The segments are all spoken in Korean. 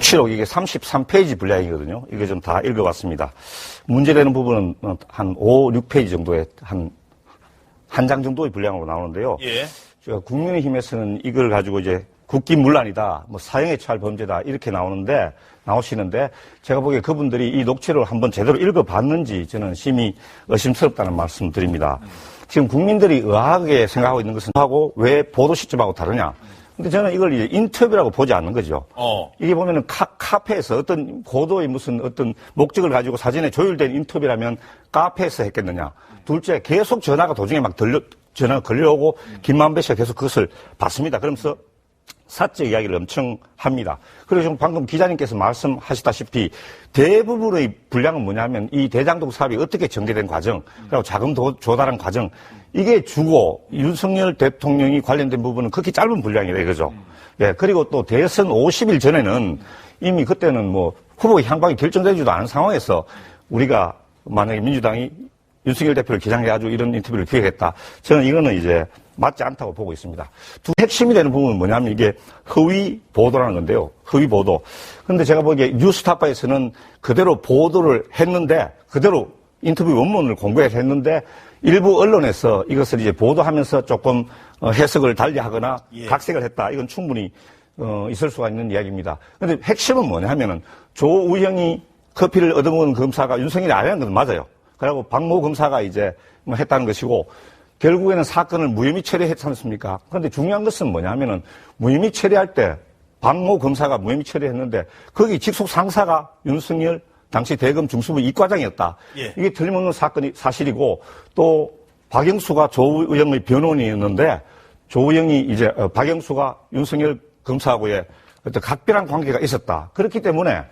녹취록 이게 33페이지 분량이거든요. 이게 좀 다 읽어봤습니다. 문제되는 부분은 한 5, 6페이지 정도의 한 장 정도의 분량으로 나오는데요. 예. 제가 국민의힘에서는 이걸 가지고 이제 국기문란이다, 뭐 사형에 처할 범죄다 이렇게 나오시는데 제가 보기에 그분들이 이 녹취록을 한번 제대로 읽어봤는지 저는 심히 의심스럽다는 말씀드립니다. 지금 국민들이 의아하게 생각하고 있는 것은 하고 왜 보도 시점하고 다르냐? 근데 저는 이걸 이제 인터뷰라고 보지 않는 거죠. 이게 보면은 카페에서 어떤 고도의 무슨 어떤 목적을 가지고 사전에 조율된 인터뷰라면 카페에서 했겠느냐. 둘째, 계속 전화가 도중에 막 전화가 걸려오고 김만배 씨가 계속 그것을 봤습니다. 그러면서 사적 이야기를 엄청 합니다. 그리고 지금 방금 기자님께서 말씀하시다시피 대부분의 분량은 뭐냐면 이 대장동 사업이 어떻게 전개된 과정, 그리고 자금 조달한 과정, 이게 주고 윤석열 대통령이 관련된 부분은 극히 짧은 분량이다 이거죠. 예, 그리고 또 대선 50일 전에는 이미 그때는 뭐 후보 향방이 결정되지도 않은 상황에서 우리가 만약에 민주당이 윤석열 대표를 기장해가지고 이런 인터뷰를 기획했다. 저는 이거는 이제 맞지 않다고 보고 있습니다. 두 핵심이 되는 부분은 뭐냐면 이게 허위 보도라는 건데요. 허위 보도. 그런데 제가 보기에 뉴스타파에서는 그대로 보도를 했는데 그대로 인터뷰 원문을 공개해서 했는데 일부 언론에서 이것을 이제 보도하면서 조금 해석을 달리하거나 각색을 했다. 이건 충분히 있을 수가 있는 이야기입니다. 그런데 핵심은 뭐냐면은 조우영이 커피를 얻어먹은 검사가 윤석열이 아니라는 건 맞아요. 그리고 박모 검사가 이제 뭐 했다는 것이고 결국에는 사건을 무혐의 처리했지 않습니까? 그런데 중요한 것은 뭐냐면은 무혐의 처리할 때 박모 검사가 무혐의 처리했는데 거기 직속 상사가 윤석열 당시 대검 중수부 이과장이었다. 예. 이게 틀림없는 사건이 사실이고 또 박영수가 조우영의 변호인이었는데 조우영이 이제 박영수가 윤석열 검사하고의 어떤 각별한 관계가 있었다. 그렇기 때문에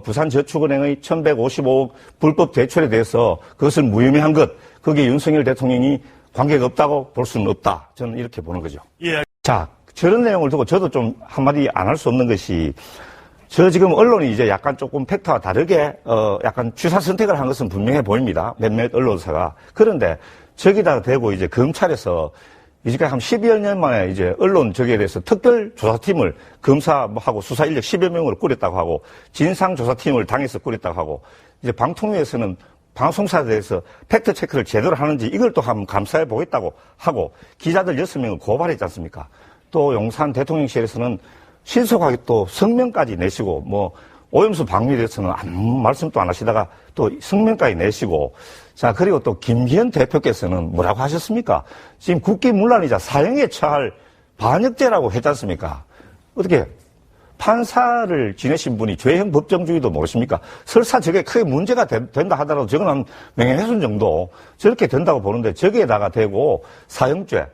부산저축은행의 1155억 불법 대출에 대해서 그것을 무혐의한 것, 거기에 윤석열 대통령이 관계가 없다고 볼 수는 없다. 저는 이렇게 보는 거죠. 예. 자, 저런 내용을 두고 저도 좀 한마디 안 할 수 없는 것이 저 지금 언론이 이제 약간 조금 팩트와 다르게 약간 취사 선택을 한 것은 분명해 보입니다. 몇몇 언론사가. 그런데 저기다 대고 이제 검찰에서 이제까지 한 12여 년 만에 이제 언론 저기에 대해서 특별조사팀을 검사하고 수사 인력 10여 명으로 꾸렸다고 하고 진상조사팀을 당해서 꾸렸다고 하고 이제 방통위에서는 방송사에 대해서 팩트 체크를 제대로 하는지 이걸 또 한번 감사해 보겠다고 하고 기자들 6명을 고발했지 않습니까? 또 용산 대통령실에서는 신속하게 또 성명까지 내시고 뭐 오염수 방류에 대해서는 아무 말씀도 안 하시다가 또 성명까지 내시고 자 그리고 또 김기현 대표께서는 뭐라고 하셨습니까? 지금 국기문란이자 사형에 처할 반역죄라고 했지 않습니까? 어떻게 판사를 지내신 분이 죄형 법정주의도 모르십니까? 설사 저게 크게 문제가 된다 하더라도 저건 한 명예훼손 정도 저렇게 된다고 보는데 저기에다가 대고 사형죄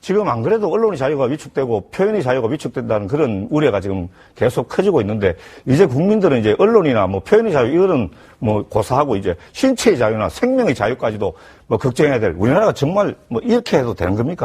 지금 안 그래도 언론의 자유가 위축되고 표현의 자유가 위축된다는 그런 우려가 지금 계속 커지고 있는데 이제 국민들은 이제 언론이나 뭐 표현의 자유 이거는 뭐 고사하고 이제 신체의 자유나 생명의 자유까지도 뭐 걱정해야 될 우리나라가 정말 뭐 이렇게 해도 되는 겁니까?